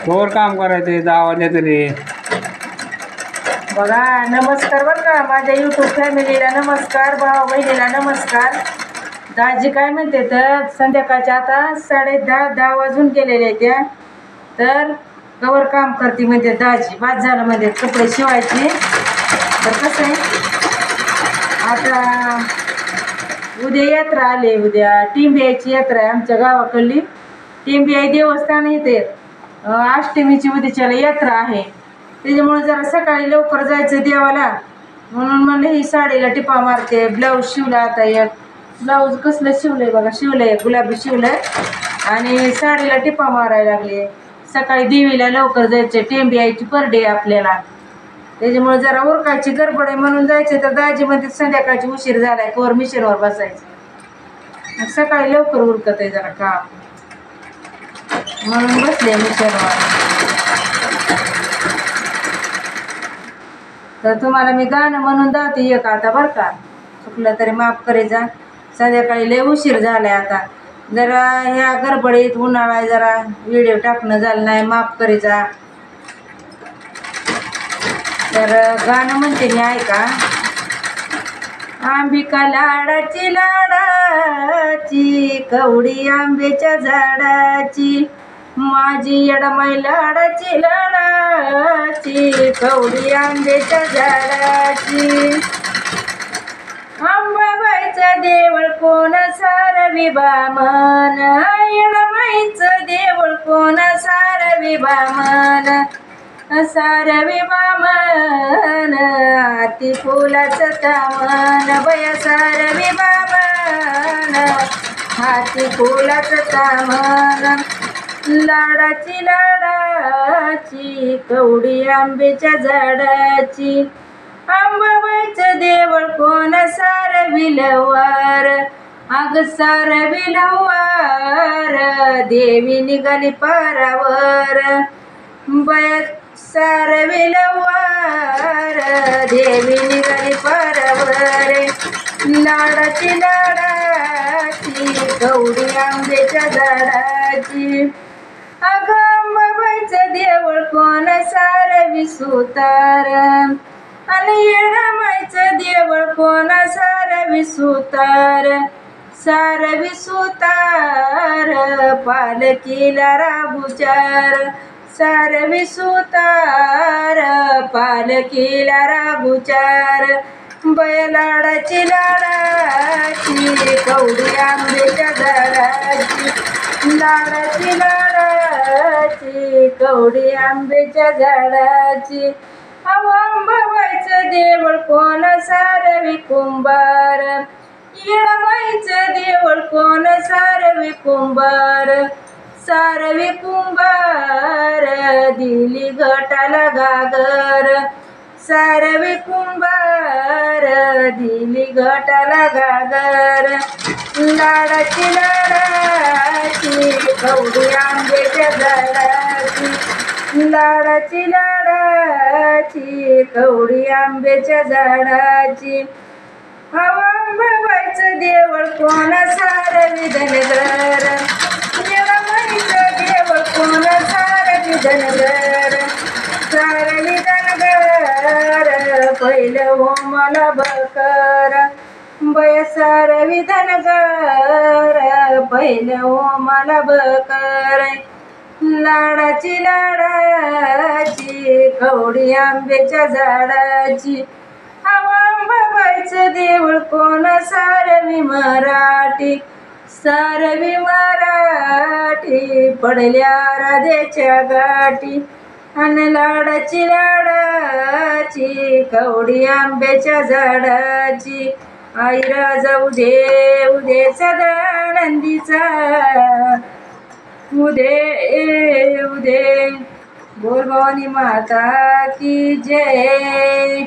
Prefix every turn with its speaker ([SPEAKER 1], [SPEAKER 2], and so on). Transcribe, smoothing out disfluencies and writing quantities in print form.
[SPEAKER 1] Cover काम करायचं 10 वाजले तरी.
[SPEAKER 2] बघा, नमस्कार बरं का माझ्या यूट्यूब फॅमिलीला, नमस्कार भाऊ बहिणीला, नमस्कार. दाजी काय म्हणते तर संध्याकाळच्या आता 10:30 वाजून गेलेले त्या, तर कवर काम करते म्हणते दाजी. बाद झालं म्हणजे कपडे शिवायचे. तर कसं आहे आता उद्या यात्रा आली, उद्या टिंबियाची यात्रा आहे आमच्या गावाकडली. टिंबियाई देवस्थान इथे अष्टमीची उद्याच्याला यात्रा आहे. त्याच्यामुळे जरा सकाळी लवकर जायचं देवाला, म्हणून म्हणलं ही साडीला टिपा मारते. ब्लाऊज शिवला आता एक. ब्लाऊज कसलं शिवलंय बघा, शिवलंय गुलाबी शिवलंय आणि साडीला टिपा मारायला लागले. सकाळी देवीला लवकर जायचे, टेंबी यायची परडे आपल्याला. त्याच्यामुळे जरा उरकायची गडबड आहे म्हणून जायचे. तर दाजी म्हणते संध्याकाळची उशीर झालाय, कवर मिशीनवर बसायचं. सकाळी लवकर उरकत आहे जरा काम, म्हणून बसले मिशीनवर. तर तुम्हाला मी गाणं म्हणून जाते एक आता बरं का, चुकलं तरी माफ करे जा. संध्याकाळी लय उशीर झालाय आता, जरा ह्या गडबडीत उन्हाळा जरा व्हिडिओ टाकणं झालं नाही, माफ करे जा. तर गाणं म्हणते मी, ऐका. आंबिका लाडाची लाडाची, कवडी आंब्याच्या झाडाची, माझी यडमाई लाडाची लाडाची, कवडी आंब्याच्या झाडाची. अंबाबाईचं देवळ कोण सारवी बामन, यडमाईचं देवळ कोण सारवी बामन, सारवी बामन, आती फुलाचं तामन, बया सारवी बामन, हाती फुलाचं तामन. लाडाची लाडाची, कवडी आंब्याच्या झाडाची, अंबाबाईचं देवळ कोण सारविलवार, अग सारविलवार, देवी निघाली पारावर, बया सारविलवार, देवी निघाली पारावर. लाडाची लाडाची, कवडी आंब्याच्या झाडाची, अगं अंबाबाईचं देवळ कोण सारवी सुतार, आणि येडामाईचं देवळ कोण सारवी सुतार, सारवी सुतार, पालकीला राघुचार, सारवी सुतार, पालकीला राघुचार. बया लाडाची लाडाची, कवडी आंब्याच्या झाडाची, लाडाची लाडाची, कवडी आंब्याच्या झाडाची, अंबाबाईचं देवळ कोण सारवी कुंभार, येळमाईचं देवळ कोण सारवी कुंभार, सारवी कुंभार, दिली घटाला घागर, सारवी कुंभार, दिली घटाला घागर. लाडाची लाडाची, कवडी आंब्याच्या झाडाची, लाडाची लाडाची, कवडी आंब्याच्या झाडाची, अंबाबाईचं देवळ कोण सारवी धनगर, येळमाईचं देवळ कोण सारवी धनगर, सारवी धनगर, पहिलं हो मला बकर, बय सारवी धनगर, पहिलं हो मला बकर. लाडाची लाडाची, कवडी आंब्याच्या झाडाची, अंबाबाईचं देवळ कोण सारवी मराठी, सारवी मराठी, पडल्या राधेच्या गाठी, आणि लाडाची लाडाची, कवडी आंब्याच्या झाडाची, आई राजा उदे उदे सदानंदीचा, उदे उदे. बोल भवानी माता की जय.